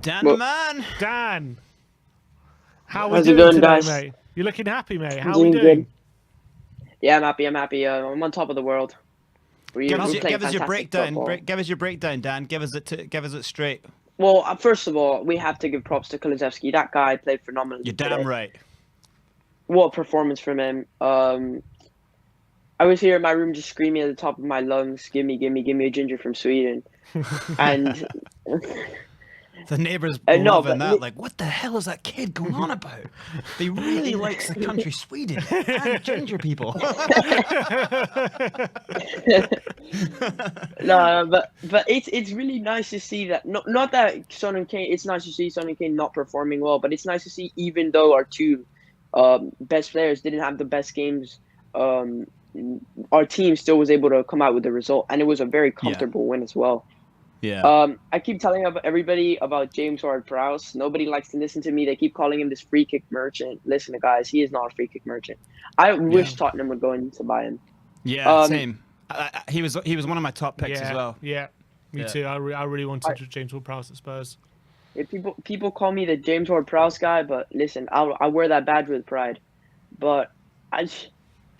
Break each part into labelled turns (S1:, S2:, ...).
S1: Dan, the man.
S2: Dan, how are we
S3: How's it
S2: doing
S3: going,
S2: today,
S3: guys?
S2: mate? You're looking happy, mate.
S3: I'm
S2: How are we
S3: doing
S2: doing?
S3: good. Yeah, I'm happy. I'm happy. I'm on top of the world.
S1: Give us your
S3: fantastic
S1: breakdown.
S3: football.
S1: Give us your breakdown, Dan. Give us it straight.
S3: Well, first of all, we have to give props to KULUSEVSKI. That guy played phenomenally.
S1: You're damn right.
S3: What a performance from him. I was here in my room just screaming at the top of my lungs, give me a ginger from Sweden. And
S1: the neighbours
S3: no,
S1: loving
S3: but
S1: that. Like, what the hell is that kid going on about? He really likes the country Sweden and ginger people.
S3: No, but it's really nice to see that. Not that Son and Kane. It's nice to see Son and Kane not performing well, but it's nice to see even though our two best players didn't have the best games, our team still was able to come out with the result, and it was a very comfortable win as well.
S1: Yeah.
S3: I keep telling everybody about James Ward-Prowse. Nobody likes to listen to me. They keep calling him this free kick merchant. Listen, guys, he is not a free kick merchant. I wish Tottenham would go in to buy him.
S1: Yeah, same. He was one of my top picks as well.
S2: Yeah, me too. I really wanted James Ward-Prowse at Spurs.
S3: Yeah, people call me the James Ward-Prowse guy, but listen, I wear that badge with pride. But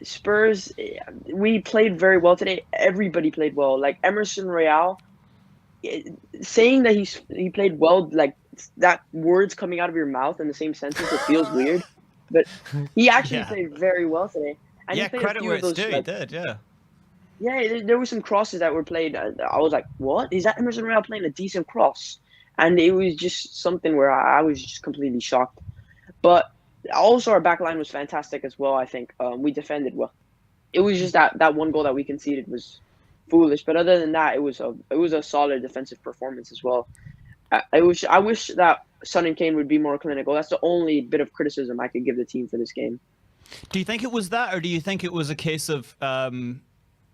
S3: Spurs, we played very well today. Everybody played well. Like Emerson Royale, saying that he played well, like that words coming out of your mouth in the same sentence, it feels weird. But he actually played very well today. And he played
S1: credit where it's due. He did,
S3: Yeah, there were some crosses that were played. I was like, what? Is that Emerson Royale playing a decent cross? And it was just something where I was just completely shocked. But also our back line was fantastic as well, I think. We defended well. It was just that one goal that we conceded was foolish. But other than that, it was a solid defensive performance as well. I wish that Son and Kane would be more clinical. That's the only bit of criticism I could give the team for this game.
S1: Do you think it was that, or do you think it was a case of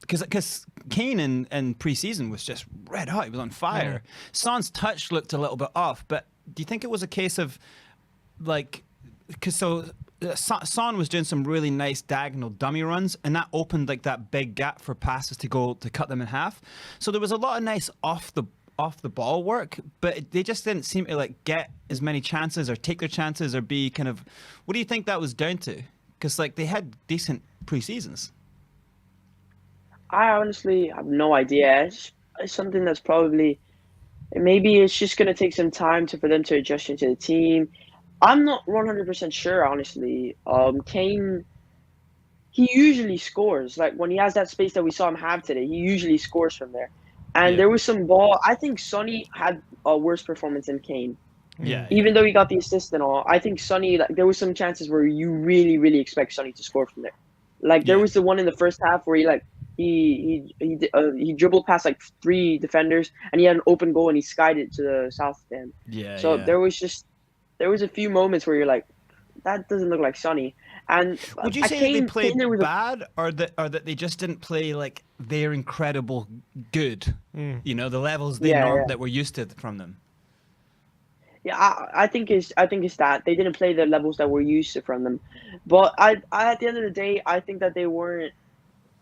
S1: because Kane in pre-season was just red hot, he was on fire. Son's touch looked a little bit off, but do you think it was a case of like because Son was doing some really nice diagonal dummy runs, and that opened like that big gap for passes to cut them in half. So there was a lot of nice off the ball work, but they just didn't seem to like get as many chances or take their chances or be kind of. What do you think that was down to? Because like they had decent pre-seasons.
S3: I honestly have no idea. It's something that's probably maybe it's just gonna take some time for them to adjust into the team. I'm not 100% sure, honestly. Kane, he usually scores. Like when he has that space that we saw him have today, he usually scores from there. And there was some ball. I think Sonny had a worse performance than Kane.
S1: Yeah.
S3: Even though he got the assist and all, I think Sonny. Like, there were some chances where you really, really expect Sonny to score from there. Like there was the one in the first half where he dribbled past like 3 defenders and he had an open goal and he skied it to the south stand.
S1: Yeah.
S3: So there was a few moments where you're like, that doesn't look like Sonny. And
S1: would you say that they played bad, or that they just didn't play like they're incredible good? You know, the levels that we're used to from them.
S3: Yeah, I think it's that they didn't play the levels that we're used to from them. But I at the end of the day, I think that they weren't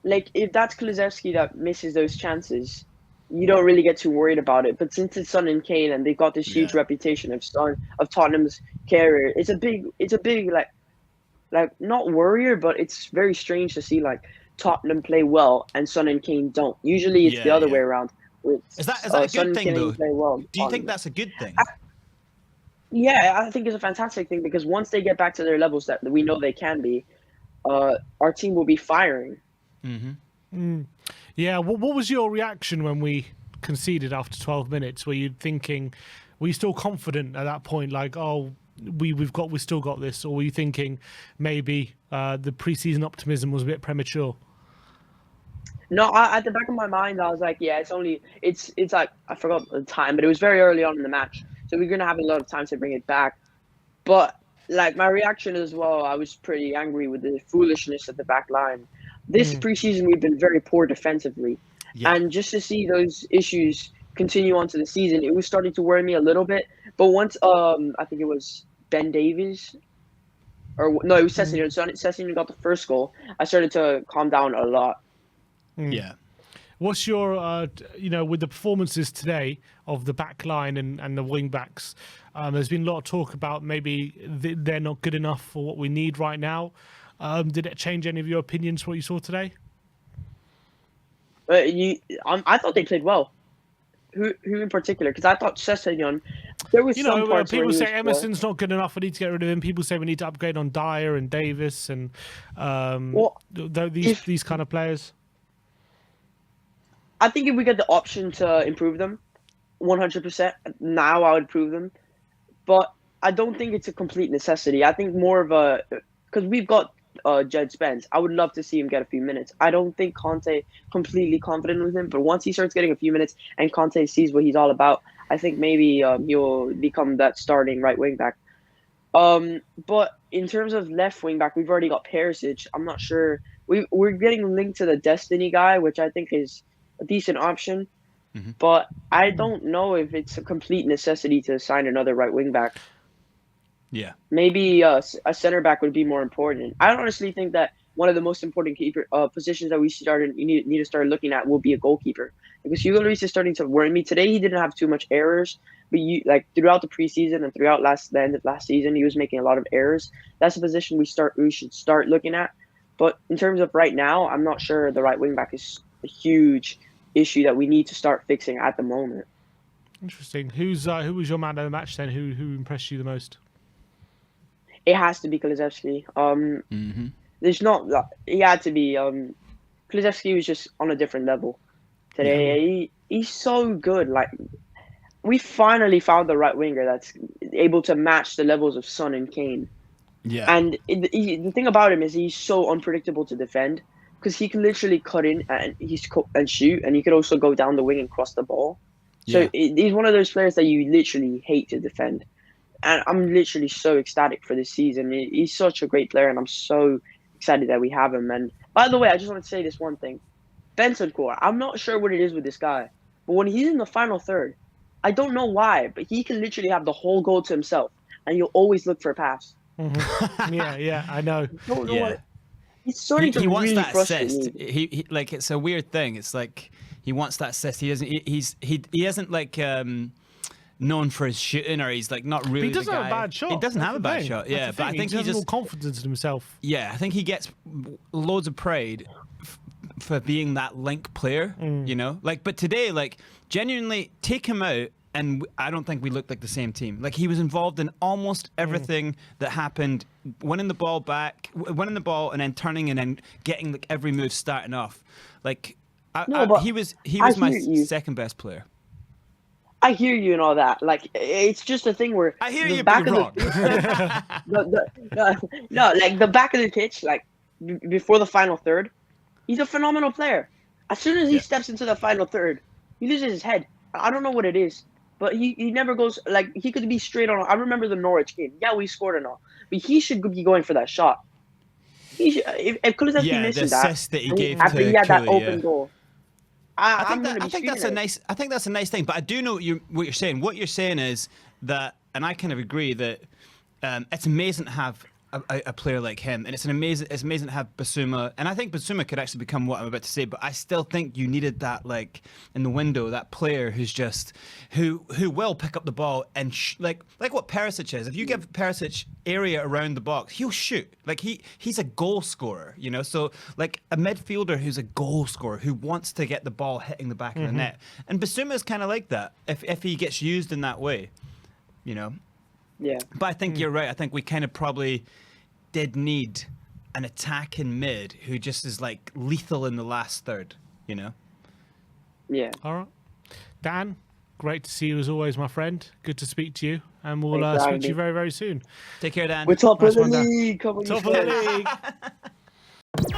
S3: like if that's KULUSEVSKI that misses those chances, you don't really get too worried about it. But since it's Son and Kane and they've got this huge reputation of Tottenham's carrier, it's a big like not worrier, but it's very strange to see like Tottenham play well and Son and Kane don't. Usually it's the other way around.
S1: Is that a good thing though? Do you think that's a good thing?
S3: Yeah, I think it's a fantastic thing because once they get back to their levels that we know they can be, our team will be firing.
S2: Yeah, what was your reaction when we conceded after 12 minutes? Were you still confident at that point? Like, oh, we've still got this, or were you thinking maybe the preseason optimism was a bit premature?
S3: No, at the back of my mind, I was like, yeah, it's like I forgot the time, but it was very early on in the match. So we're going to have a lot of time to bring it back. But, like, my reaction as well, I was pretty angry with the foolishness of the back line. This preseason, we've been very poor defensively. Yeah. And just to see those issues continue on to the season, it was starting to worry me a little bit. But once, I think it was Ben Davies, or no, it was Sessegnon. Sessegnon got the first goal. I started to calm down a lot.
S1: Yeah.
S2: What's your, with the performances today of the back line and the wing backs, there's been a lot of talk about maybe they're not good enough for what we need right now. Did it change any of your opinions for what you saw today?
S3: I thought they played well. Who in particular? Because I thought Sessegnon, there was some parts where
S2: people
S3: he
S2: say
S3: was
S2: Emerson's not good enough. We need to get rid of him. People say we need to upgrade on Dyer and Davis and these kind of players.
S3: I think if we get the option to improve them, 100%, now I would improve them. But I don't think it's a complete necessity. I think more of a, because we've got Jed Spence. I would love to see him get a few minutes. I don't think Conte completely confident with him, but once he starts getting a few minutes and Conte sees what he's all about, I think maybe he'll become that starting right wing back. But in terms of left wing back, we've already got Perisic. I'm not sure. We're getting linked to the Destiny guy, which I think is a decent option.
S1: Mm-hmm.
S3: But I don't know if it's a complete necessity to sign another right wing back.
S1: Yeah.
S3: Maybe a center back would be more important. I honestly think that one of the most important keeper positions that you need to start looking at will be a goalkeeper, because Hugo Lloris is starting to worry me. Today he didn't have too much errors, but throughout the preseason and throughout the end of last season, he was making a lot of errors. That's a position we should start looking at. But in terms of right now, I'm not sure the right wing back is a huge issue that we need to start fixing at the moment.
S2: Interesting. Who was your man of the match then? Who impressed you the most?
S3: It has to be Kulusevski.
S1: Mm-hmm.
S3: There's not. He had to be. Kulusevski was just on a different level today. Yeah. He's so good. Like, we finally found the right winger that's able to match the levels of Son and Kane.
S1: Yeah.
S3: And the thing about him is he's so unpredictable to defend, because he can literally cut in and shoot, and he could also go down the wing and cross the ball. So he's one of those players that you literally hate to defend. And I'm literally so ecstatic for this season. He's such a great player, and I'm so excited that we have him. And by the way, I just want to say this one thing. Bentancur, I'm not sure what it is with this guy, but when he's in the final third, I don't know why, but he can literally have the whole goal to himself, and you'll always look for a pass.
S2: Mm-hmm. Yeah, I know.
S3: Don't know what he's starting to
S1: he wants
S3: really
S1: that
S3: frustrate
S1: assist.
S3: me.
S1: He like, it's a weird thing. It's like he wants that assist. He doesn't. He isn't like known for his shooting, or he's like not really.
S2: But he doesn't
S1: the
S2: have
S1: guy.
S2: a bad shot.
S1: He doesn't
S2: That's
S1: have a
S2: the
S1: bad
S2: thing.
S1: shot.
S2: That's
S1: Yeah,
S2: the
S1: but I
S2: thing.
S1: think
S2: he
S1: he
S2: has
S1: just
S2: more confidence in himself.
S1: Yeah, I think he gets loads of pride for being that link player. You know, like, but today, like, genuinely take him out, and I don't think we looked like the same team. Like, he was involved in almost everything that happened, winning the ball back, winning the ball, and then turning and then getting like every move starting off. Like, he was my second best player.
S3: I hear you and all that. Like, it's just a thing where
S1: I hear
S3: the
S1: you,
S3: back
S1: but
S3: of
S1: you're wrong.
S3: no, like the back of the pitch, like before the final third, he's a phenomenal player. As soon as he steps into the final third, he loses his head. I don't know what it is, but he never goes, like, he could be straight on. I remember the Norwich game. Yeah, we scored and all, but he should be going for that shot. He should, if Kulusevski misses
S1: the assist that he gave
S3: after
S1: to
S3: he had that
S1: Kulu,
S3: open goal. I think
S1: that's a nice thing. But I do know what you're saying. What you're saying is that, and I kind of agree that it's amazing to have a player like him, and it's amazing to have Basuma, and I think Basuma could actually become what I'm about to say. But I still think you needed that, like, in the window, that player who's just who will pick up the ball and like what Perisic is. If you give Perisic area around the box, he'll shoot. Like, he's a goal scorer, you know. So, like, a midfielder who's a goal scorer who wants to get the ball hitting the back of the net, and Basuma is kind of like that if he gets used in that way, you know.
S3: Yeah.
S1: But I think you're right. I think we kind of probably did need an attacking mid who just is like lethal in the last third, you know?
S3: Yeah.
S2: All right. Dan, great to see you as always, my friend. Good to speak to you. And we'll speak to you very, very soon.
S1: Take care, Dan.
S3: We're top of the
S2: Dan.
S3: league.
S2: Top of the league.